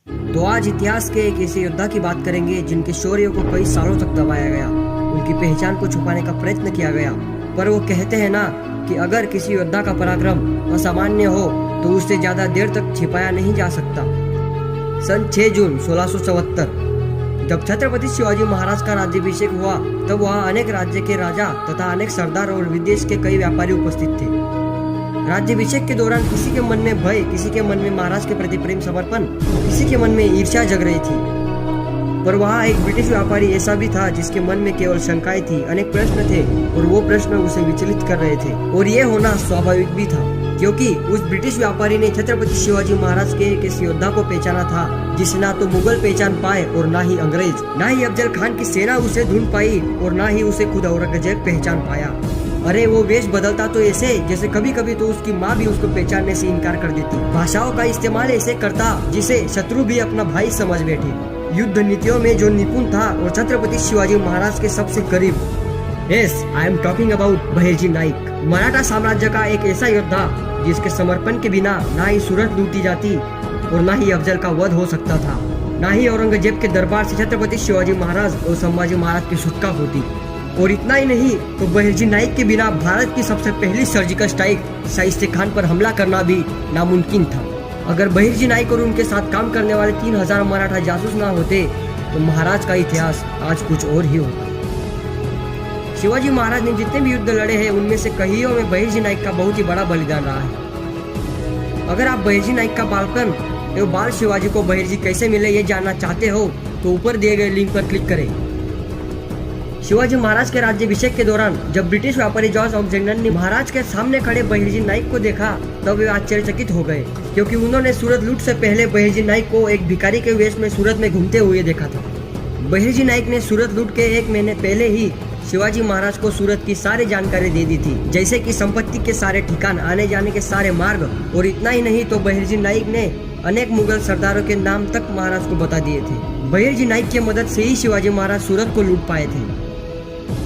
तो आज इतिहास के एक ऐसे योद्धा की बात करेंगे जिनके शौर्य को कई सालों तक दबाया गया, उनकी पहचान को छुपाने का प्रयत्न किया गया। पर वो कहते हैं ना कि अगर किसी योद्धा का पराक्रम असामान्य हो तो उससे ज्यादा देर तक छिपाया नहीं जा सकता। सन 6 जून 1674 जब छत्रपति शिवाजी महाराज का राज्याभिषेक हुआ तब वहाँ अनेक राज्य के राजा तथा अनेक सरदार और विदेश के कई व्यापारी उपस्थित थे। राज्याभिषेक के दौरान किसी के मन में भय, किसी के मन में महाराज के प्रति प्रेम समर्पण, किसी के मन में ईर्ष्या जग रही थी। पर वहाँ एक ब्रिटिश व्यापारी ऐसा भी था जिसके मन में केवल शंकाएं थी, अनेक प्रश्न थे और वो प्रश्न उसे विचलित कर रहे थे। और ये होना स्वाभाविक भी था क्योंकि उस ब्रिटिश व्यापारी ने छत्रपति शिवाजी महाराज के एक ऐसे योद्धा को पहचाना था जिसे ना तो मुगल पहचान पाए और ना ही अंग्रेज, ना ही अफजल खान की सेना उसे ढूंढ पाई और ना ही उसे खुद औरंगजेब पहचान पाया। अरे वो वेश बदलता तो ऐसे जैसे कभी कभी तो उसकी माँ भी उसको पहचानने से इनकार कर देती। भाषाओं का इस्तेमाल ऐसे करता जिसे शत्रु भी अपना भाई समझ बैठे। युद्ध नीतियों में जो निपुण था और छत्रपति शिवाजी महाराज के सबसे करीब। Yes, I am talking about Bahirji Naik, Maratha साम्राज्य का एक ऐसा योद्धा जिसके समर्पण के बिना ना ही सूरत लूटी जाती और ना ही अफजल का वध हो सकता था, ना ही औरंगजेब के दरबार से छत्रपति शिवाजी महाराज और संभाजी महाराज की छुटका होती। और इतना ही नहीं तो बहिर्जी नाइक के बिना भारत की सबसे पहली सर्जिकल स्ट्राइक शाइस्ते खान पर हमला करना भी नामुमकिन था। अगर बहिर्जी नाइक और उनके साथ काम करने वाले 3000 मराठा जासूस ना होते तो महाराज का इतिहास आज कुछ और ही होता। शिवाजी महाराज ने जितने भी युद्ध लड़े हैं उनमें से कईयों में बहिर्जी नाइक का बहुत ही बड़ा बलिदान रहा है। अगर आप बहिर्जी नाइक का बालपन एवं बाल शिवाजी को बहिर्जी कैसे मिले ये जानना चाहते हो तो ऊपर दिए गए लिंक पर क्लिक करें। शिवाजी महाराज के राज्याभिषेक के दौरान जब ब्रिटिश व्यापारी जॉर्ज अलेक्जेंडर ने महाराज के सामने खड़े बहिर्जी नाइक को देखा तब वे आश्चर्यचकित हो गए क्योंकि उन्होंने सूरत लूट से पहले बहिर्जी नाइक को एक भिखारी के वेश में सूरत में घूमते हुए देखा था। बहिर्जी नाइक ने सूरत लूट के 1 महीने पहले ही शिवाजी महाराज को सूरत की सारी जानकारी दे दी थी, जैसे कि संपत्ति के सारे ठिकान, आने जाने के सारे मार्ग। और इतना ही नहीं तो बहिर्जी नाइक ने अनेक मुगल सरदारों के नाम तक महाराज को बता दिए थे। बहिर्जी नाइक की मदद से ही शिवाजी महाराज सूरत को लूट पाए थे।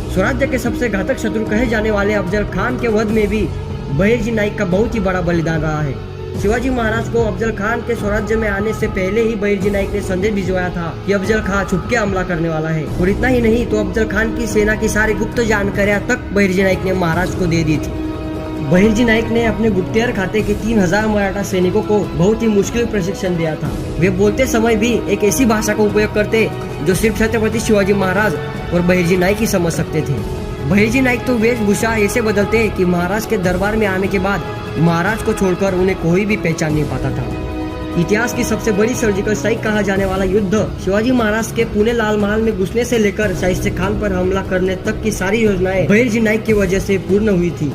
स्वराज्य के सबसे घातक शत्रु कहे जाने वाले अफजल खान के वध में भी बहिर्जी नाइक का बहुत ही बड़ा बलिदान रहा है। शिवाजी महाराज को अफजल खान के स्वराज्य में आने से पहले ही बहिर्जी नाइक ने संदेश भिजवाया था कि अफजल खान छुपके हमला करने वाला है। और इतना ही नहीं तो अफजल खान की सेना की सारी गुप्त जानकारियां तक बहिर्जी नाइक ने महाराज को दे दी थी। बहिर्जी नाइक ने अपने गुप्तचर खाते के 3000 मराठा सैनिकों को बहुत ही मुश्किल प्रशिक्षण दिया था। वे बोलते समय भी एक ऐसी भाषा का उपयोग करते जो सिर्फ छत्रपति शिवाजी महाराज और बहिर्जी नाइक ही समझ सकते थे। बहिर्जी नाइक तो वेशभूषा ऐसे बदलते कि महाराज के दरबार में आने के बाद महाराज को छोड़कर उन्हें कोई भी पहचान नहीं पाता था। इतिहास की सबसे बड़ी सर्जिकल स्ट्राइक कहा जाने वाला युद्ध शिवाजी महाराज के पुणे लाल महल में घुसने से लेकर शाइस्ते खान पर हमला करने तक की सारी योजनाएं बहिर्जी नाइक की वजह से पूर्ण हुई थी।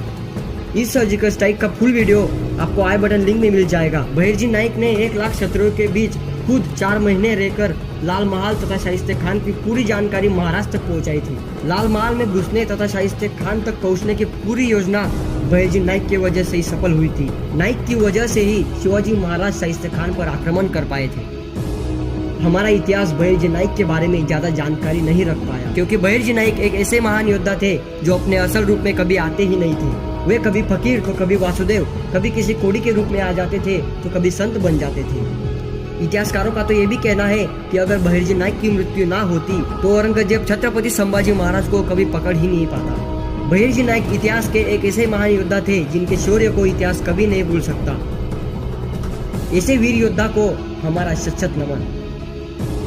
इस सर्जिकल स्ट्राइक का फुल वीडियो आपको आई बटन लिंक में मिल जाएगा। बहिर्जी नाइक ने 1 लाख शत्रुओं के बीच खुद 4 महीने रहकर लाल महल तथा शाइस्ते खान की पूरी जानकारी महाराज तक पहुंचाई थी। लाल महल में घुसने तथा शाइस्ते खान तक पहुंचने की पूरी योजना बहिर्जी नाइक की वजह से ही सफल हुई थी। नाइक की वजह से ही शिवाजी महाराज शाइस्ते खान पर आक्रमण कर पाए थे। हमारा इतिहास बहिर्जी नाइक के बारे में ज्यादा जानकारी नहीं रख पाया क्योंकि बहिर्जी नाइक एक ऐसे महान योद्धा थे जो अपने असल रूप में कभी आते ही नहीं थे। वे कभी फकीर तो कभी वासुदेव, कभी किसी कोड़ी के रूप में आ जाते थे तो कभी संत बन जाते थे। इतिहासकारों का तो ये भी कहना है कि अगर बहिर्जी नाइक की मृत्यु ना होती तो औरंगजेब छत्रपति संभाजी महाराज को कभी पकड़ ही नहीं पाता। बहिर्जी नाइक इतिहास के एक ऐसे महान योद्धा थे जिनके शौर्य को इतिहास कभी नहीं भूल सकता। ऐसे वीर योद्धा को हमारा शत नमन।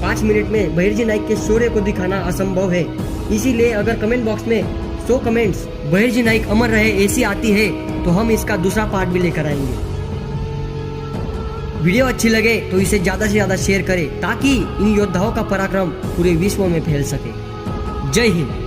5 मिनट में बहिर्जी नाइक के शौर्य को दिखाना असंभव है, इसीलिए अगर कमेंट बॉक्स में 100 कमेंट्स बहिर्जी नाइक अमर रहे ऐसी आती है तो हम इसका दूसरा पार्ट भी लेकर आएंगे। वीडियो अच्छी लगे तो इसे ज्यादा से ज्यादा शेयर करें ताकि इन योद्धाओं का पराक्रम पूरे विश्व में फैल सके। जय हिंद।